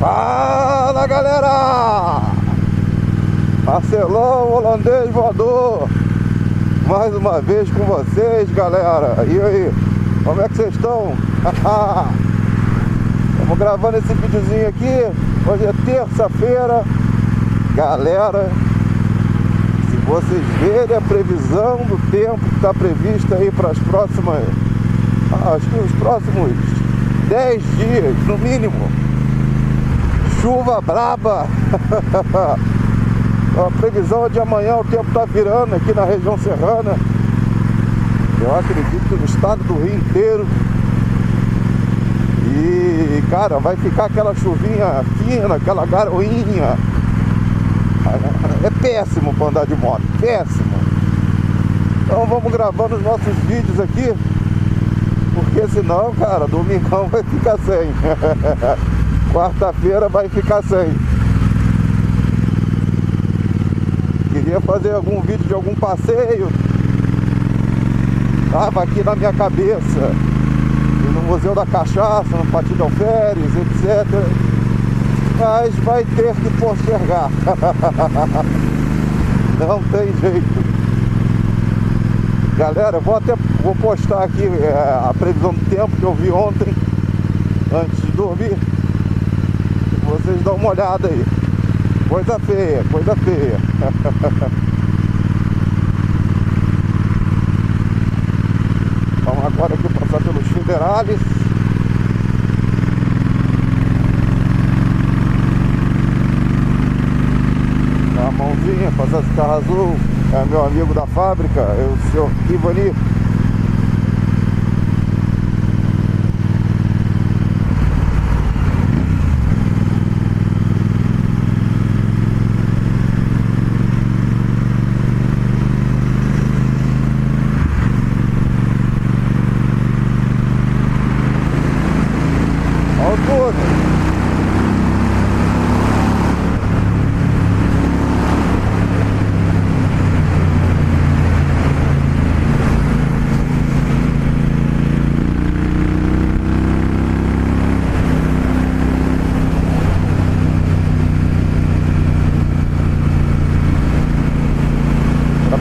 Fala, galera! Marcelão, holandês voador, mais uma vez com vocês, galera. E aí, como é que vocês estão? Estamos gravando esse videozinho aqui. Hoje é terça-feira. Galera, se vocês verem a previsão do tempo que está prevista aí para as próximas, acho que os próximos 10 dias, no mínimo, chuva braba. A previsão é de amanhã, o tempo está virando aqui na região serrana. Eu acredito que no estado do Rio inteiro. E, cara, vai ficar aquela chuvinha fina, aquela garoinha. É péssimo para andar de moto, péssimo. Então vamos gravando os nossos vídeos aqui, porque senão, cara, domingão vai ficar sem. Quarta-feira vai ficar sem. Queria fazer algum vídeo de algum passeio. Tava aqui na minha cabeça ir no Museu da Cachaça, no Pátio de Alferes, etc. Mas vai ter que postergar. Não tem jeito. Galera, vou postar aqui a previsão do tempo que eu vi ontem, antes de dormir. Vocês dão uma olhada aí. Coisa feia, coisa feia. Vamos agora aqui passar pelos federales. Dá a mãozinha, passar esse carro azul. É meu amigo da fábrica, é o senhor Ivani.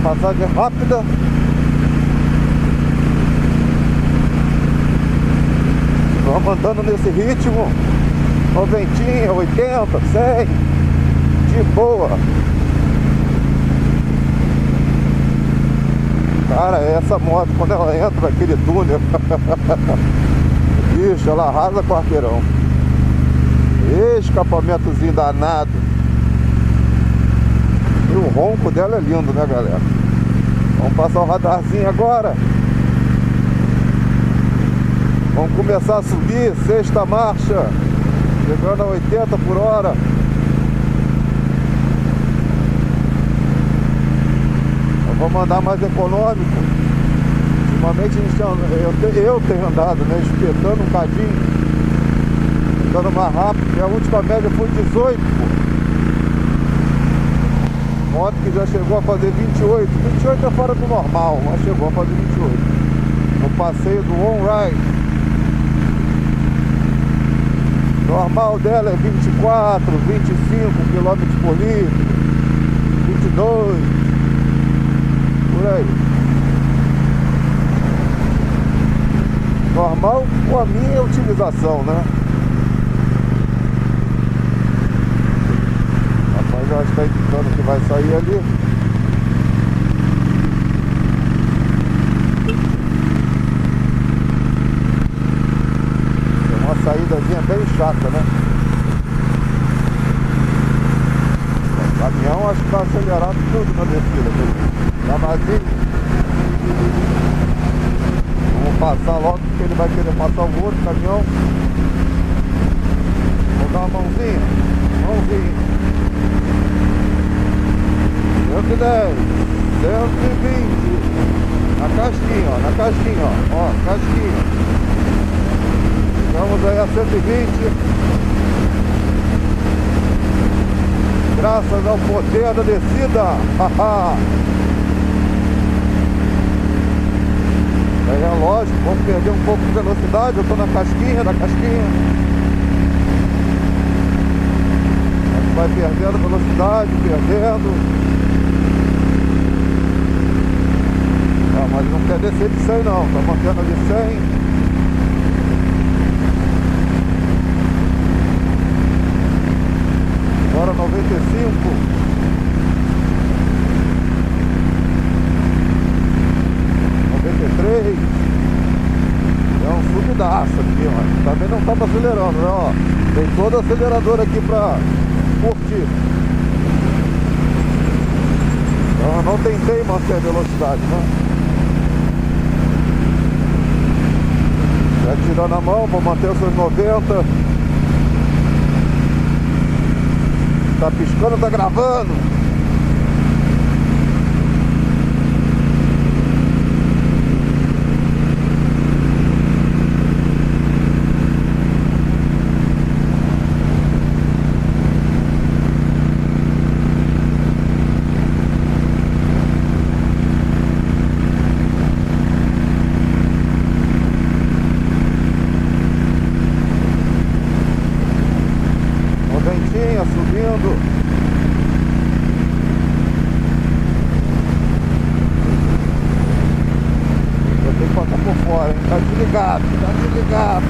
Passagem rápida. Vamos andando nesse ritmo, 90, 80, 100, de boa. Cara, essa moto, quando ela entra naquele túnel, bicho, ela arrasa quarteirão. Escapamentozinho danado. E o ronco dela é lindo, né, galera? Vamos passar o radarzinho agora. Vamos começar a subir, sexta marcha, chegando a 80 por hora. Vamos andar mais econômico. Ultimamente eu tenho andado, né, espetando um cadinho, andando mais rápido. Minha última média foi 18, pô. Moto que já chegou a fazer 28. 28 é fora do normal, mas chegou a fazer 28. No passeio do on-ride. Normal dela é 24, 25 km por litro, 22, por aí. Normal com a minha utilização, né? Já está indicando que vai sair ali. É uma saídazinha bem chata, né? O caminhão acho que está acelerado tudo na descida. Tá vazio. Vamos passar logo porque ele vai querer passar o outro caminhão. Vou dar uma mãozinha. Mãozinha. 110, 120. Na casquinha, ó, na casquinha, ó, casquinha. Vamos aí a 120. Graças ao poder da descida. É lógico, vamos perder um pouco de velocidade. Eu tô na casquinha, vai perdendo velocidade, perdendo. Mas não quer descer de 100 não, tá mantendo de 100. Agora 95. 93. É um subidaço aqui, ó. Também não estava acelerando, né? Ó, tem todo acelerador aqui pra curtir. Então eu não tentei manter a velocidade, né? Já tirando a mão, vou manter os seus 90. Tá piscando, tá gravando. Subindo. Eu tenho que botar por fora, hein? Tá desligado, tá desligado.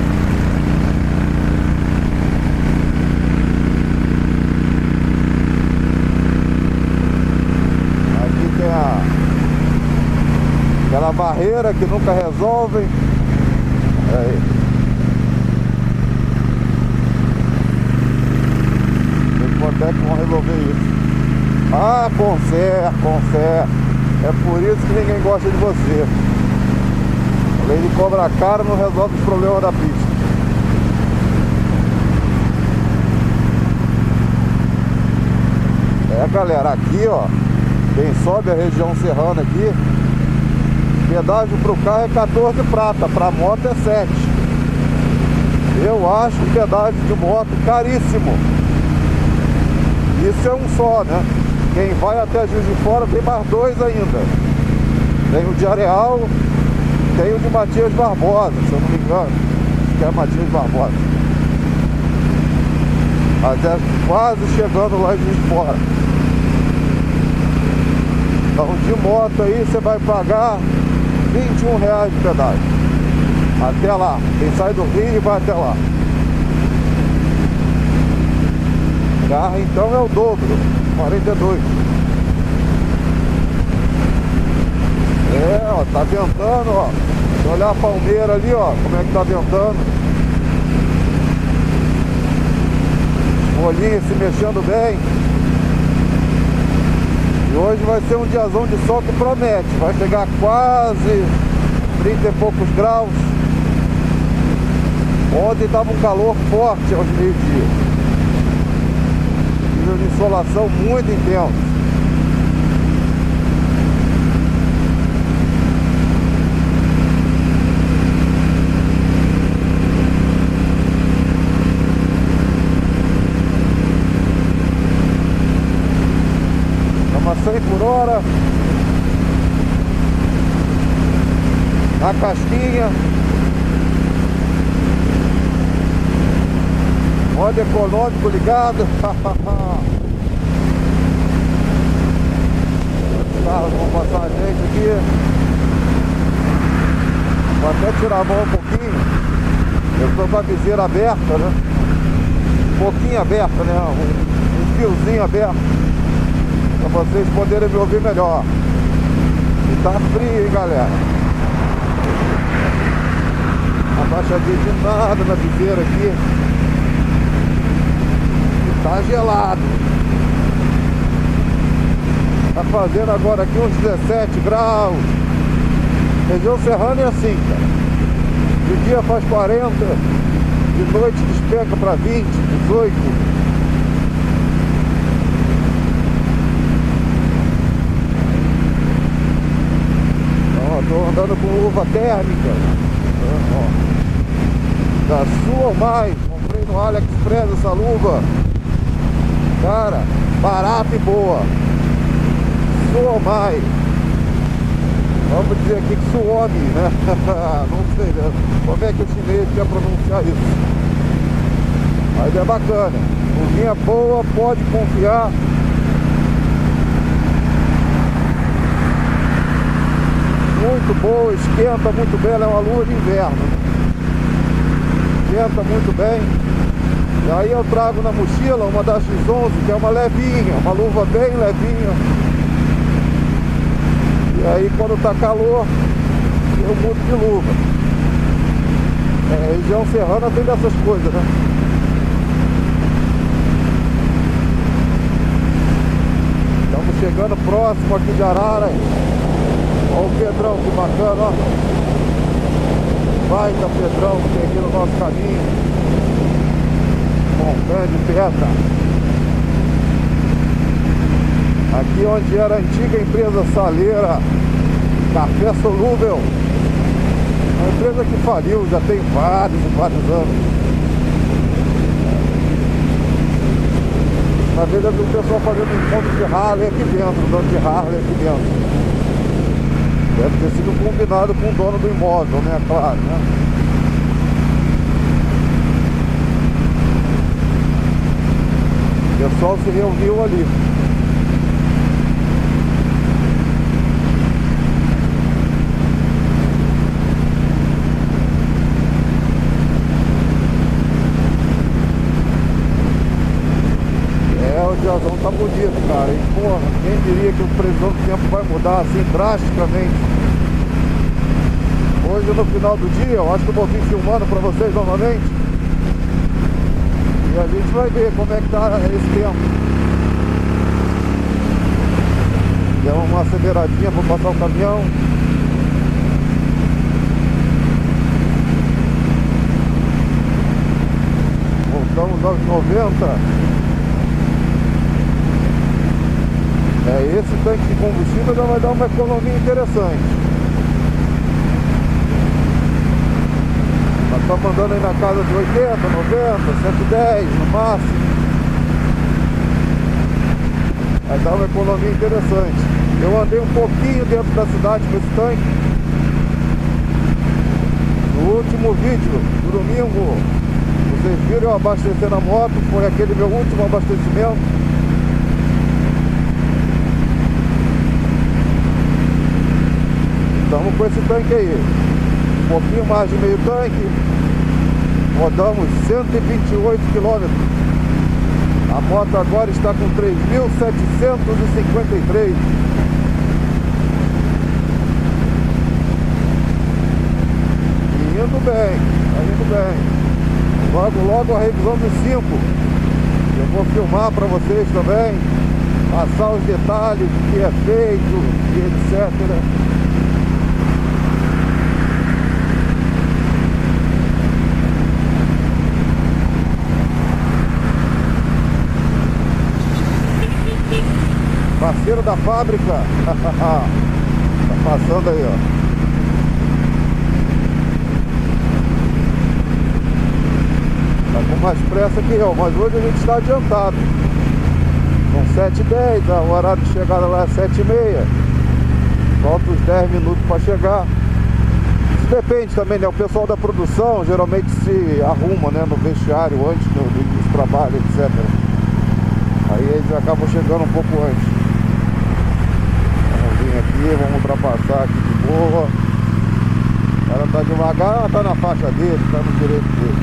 Aqui tem aquela barreira que nunca resolve. Aí. Até que vão resolver isso. Ah, conserta. É por isso que ninguém gosta de você. Além de cobrar caro, não resolve os problemas da pista. É, galera, aqui ó, quem sobe a região serrana aqui, pedágio pro carro é 14 prata, pra moto é 7. Eu acho o pedágio de moto caríssimo. Isso é um só, né? Quem vai até Juiz de Fora tem mais 2 ainda. Tem o de Areal, tem o de Matias Barbosa, se eu não me engano. Acho que é Matias Barbosa. Mas é quase chegando lá em Juiz de Fora. Então de moto aí você vai pagar R$21 de pedágio. Até lá. Quem sai do Rio vai até lá. Carro então é o dobro, 42. É, ó, tá ventando, ó. Se olhar a palmeira ali, ó, como é que tá ventando. Folhinha se mexendo bem. E hoje vai ser um diazão de sol que promete. Vai chegar quase 30 e poucos graus. Ontem tava um calor forte aos meio-dia. De insolação muito intenso. Estamos a 100 por hora. Na casquinha. Modo econômico ligado. Os carros vão passar a gente aqui. Vou até tirar a mão um pouquinho. Eu estou com a viseira aberta, né? Um pouquinho aberta, né? Um fiozinho aberto. Para vocês poderem me ouvir melhor. E tá frio, hein, galera? Abaixadinha de nada na viseira aqui. Tá gelado. Tá fazendo agora aqui uns 17 graus. Região serrana é assim, cara. De dia faz 40, de noite despenca para 20, 18. Ó, tô andando com luva térmica. Ó. Da Sul mais. Comprei no AliExpress essa luva. Cara, barata e boa. Suomai. Vamos dizer aqui que Suomi, né? Não sei, né? Como é que o chinês quer pronunciar isso? Mas é bacana. Luvinha boa, pode confiar. Muito boa, esquenta muito bem, ela é uma luva de inverno. Esquenta muito bem. E aí eu trago na mochila uma da X11, que é uma levinha, uma luva bem levinha. E aí quando tá calor, eu mudo de luva. Região serrana tem dessas coisas, né? Estamos chegando próximo aqui de Arara. Olha o Pedrão, que bacana, ó. Baita Pedrão que tem aqui no nosso caminho. Montanha de pedra. Aqui onde era a antiga empresa saleira Café Solúvel. Uma empresa que faliu, já tem vários e vários anos. Na verdade o pessoal fazendo encontro de Harley aqui dentro, dono de Harley aqui dentro. Deve ter sido combinado com o dono do imóvel, né? Claro, né? O pessoal se reuniu ali. O diazão tá bonito, cara. E porra, quem diria que o previsão do tempo vai mudar assim drasticamente. Hoje no final do dia, eu acho que eu vou vir filmando pra vocês novamente. E a gente vai ver como é que tá esse tempo. Deu uma aceleradinha pra passar o caminhão. Voltamos aos 90. Esse tanque de combustível já vai dar uma economia interessante. Nós estamos andando aí na casa de 80, 90, 110 no máximo. Vai dar uma economia interessante. Eu andei um pouquinho dentro da cidade com esse tanque. No último vídeo, no domingo, vocês viram eu abastecer na moto. Foi aquele meu último abastecimento. Estamos com esse tanque aí, um pouquinho mais de meio tanque. Rodamos 128 km. A moto agora está com 3.753. Indo bem, tá indo bem. Logo, logo a revisão dos 5. Eu vou filmar para vocês também. Passar os detalhes do que é feito e etc. Parceiro da fábrica. Tá passando aí, ó. Tá com mais pressa que eu, mas hoje a gente está adiantado. São 7h10, o horário de chegada lá é 7h30. Falta uns 10 minutos para chegar. Isso depende também, né? O pessoal da produção geralmente se arruma, né, no vestiário antes do início do trabalho, etc. Aí eles acabam chegando um pouco antes. Vamos vir aqui, vamos ultrapassar aqui de boa. O cara tá devagar, tá na faixa dele, tá no direito dele.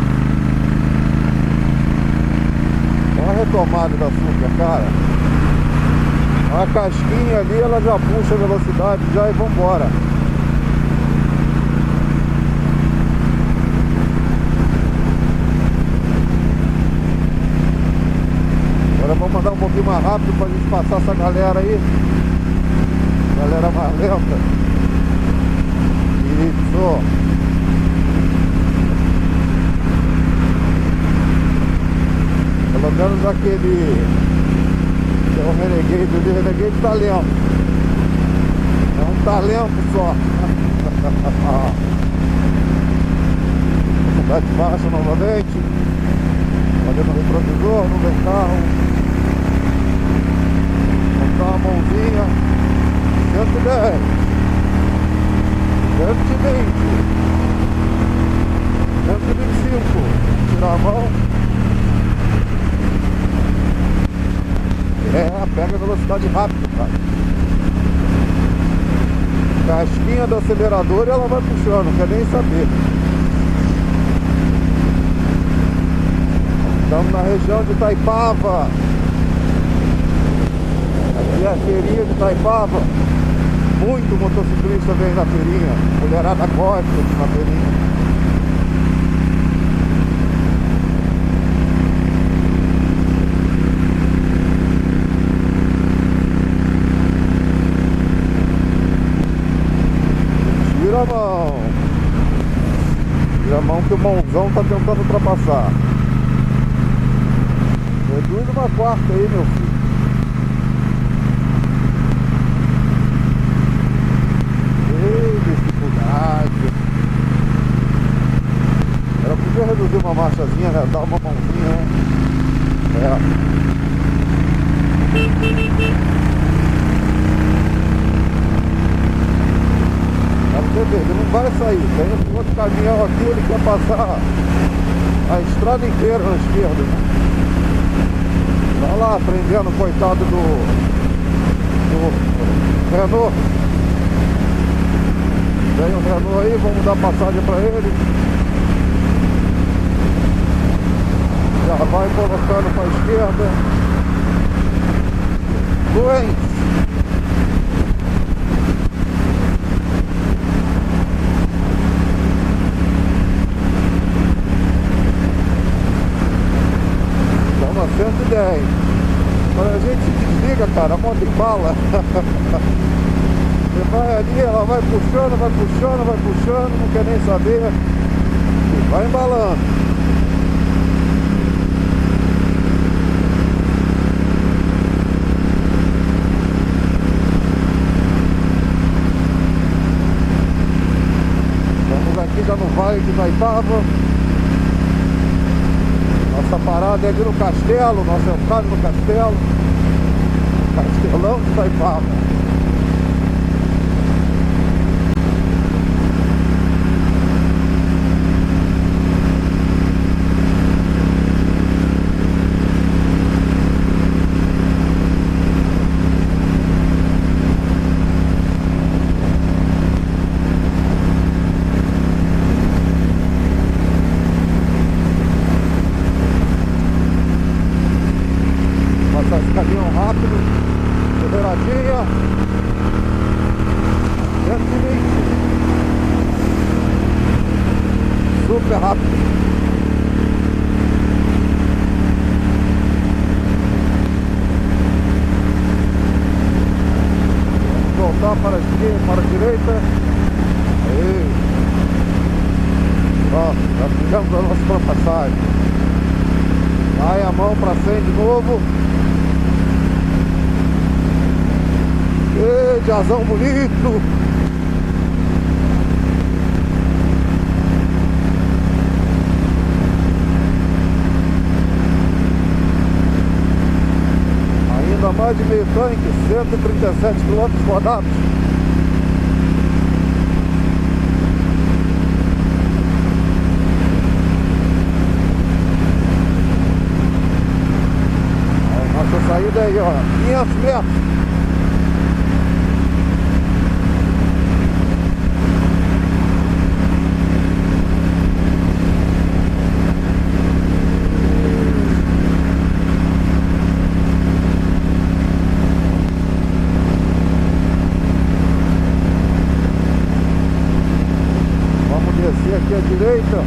Olha a retomada da Super, cara. A casquinha ali, ela já puxa a velocidade já e vambora. Agora vamos mandar um pouquinho mais rápido pra gente passar essa galera aí. Galera mais lenta. Isso. Pelo menos aquele que é o Renegade, o Renegade tá lento. É um talento só. Velocidade baixa novamente. Fazendo o retrovisor, não vem carro. Botar uma mãozinha. 110. 120. 125. Tirar a mão. Pega velocidade rápida, cara. Casquinha do acelerador e ela vai puxando, não quer nem saber. Estamos na região de Itaipava. Aqui é a feirinha de Itaipava. Muito motociclista vem na feirinha. Mulherada gosta de na feirinha. Tira a mão. Tira a mão que o mãozão tá tentando ultrapassar. Reduz uma quarta aí, meu filho. Ei, dificuldade. Ela podia reduzir uma marchazinha, né? Dar uma mãozinha, né? Ele não vai sair. Tem um outro caminhão aqui, ele quer passar a estrada inteira na esquerda, né? Tá lá prendendo o coitado do Renault. Vem o Renault aí, vamos dar passagem pra ele. Já vai colocando pra esquerda. Doente. Estamos a 110. Quando a gente se desliga, cara, a moto embala. Você vai ali, ela vai puxando, não quer nem saber. E vai embalando. Estamos aqui já no Vale de Itaipava. Nossa parada é ali no Castelo, nossa entrada no Castelo. Castelão de Itaipava. Caminhão rápido, aceleradinha, 120, super rápido. Vamos voltar para a esquerda, para a direita. Aí. Pronto, já fizemos a nossa ultrapassagem. Vai a mão para 100 de novo. Ei, jazão bonito! Ainda mais de meio tanque, 137 km rodados. Nossa saída aí, ó, 500 metros. Descer aqui à direita.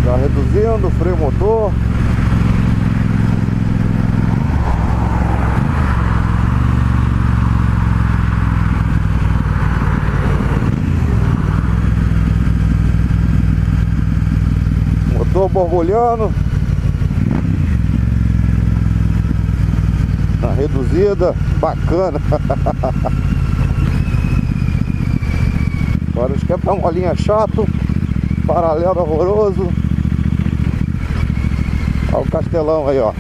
Já reduzindo o freio motor. Motor borbulhando. Reduzida, bacana. Agora eles querem dar uma linha chato, paralelo horroroso. Olha o Castelão aí, ó.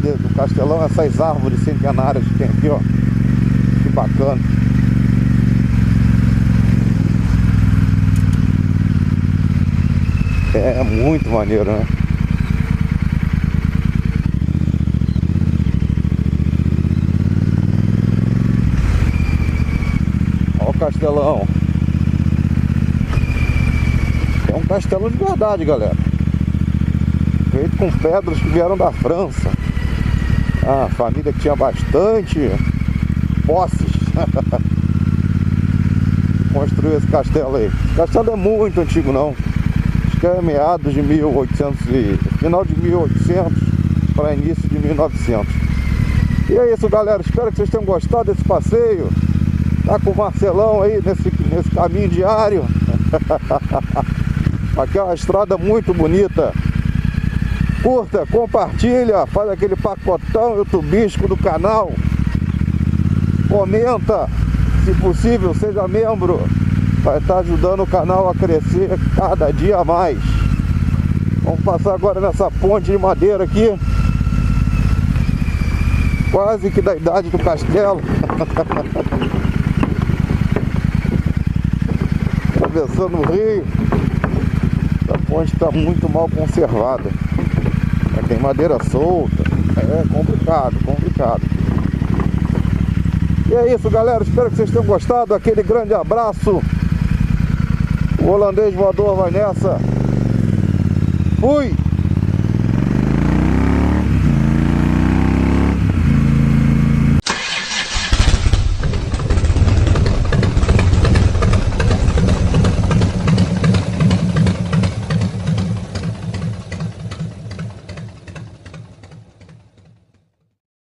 do Castelão, essas árvores centenárias que tem aqui, ó. Que bacana. É muito maneiro, né? Olha o Castelão. É um castelo de verdade, galera. Feito com pedras que vieram da França. Ah, família que tinha bastante posses. Construiu esse castelo aí. Esse castelo é muito antigo, não. Acho que é meados de 1800 final de 1800 para início de 1900. E é isso, galera. Espero que vocês tenham gostado desse passeio. Tá com o Marcelão aí nesse caminho diário. Aqui é uma estrada muito bonita. Curta, compartilha, faz aquele pacotão youtubístico do canal. Comenta, se possível, seja membro. Vai estar ajudando o canal a crescer cada dia mais. Vamos passar agora nessa ponte de madeira aqui. Quase que da idade do castelo. Atravessando o rio. Essa ponte está muito mal conservada. Tem madeira solta. É complicado, complicado. E é isso, galera. Espero que vocês tenham gostado. Aquele grande abraço. O holandês voador vai nessa. Fui!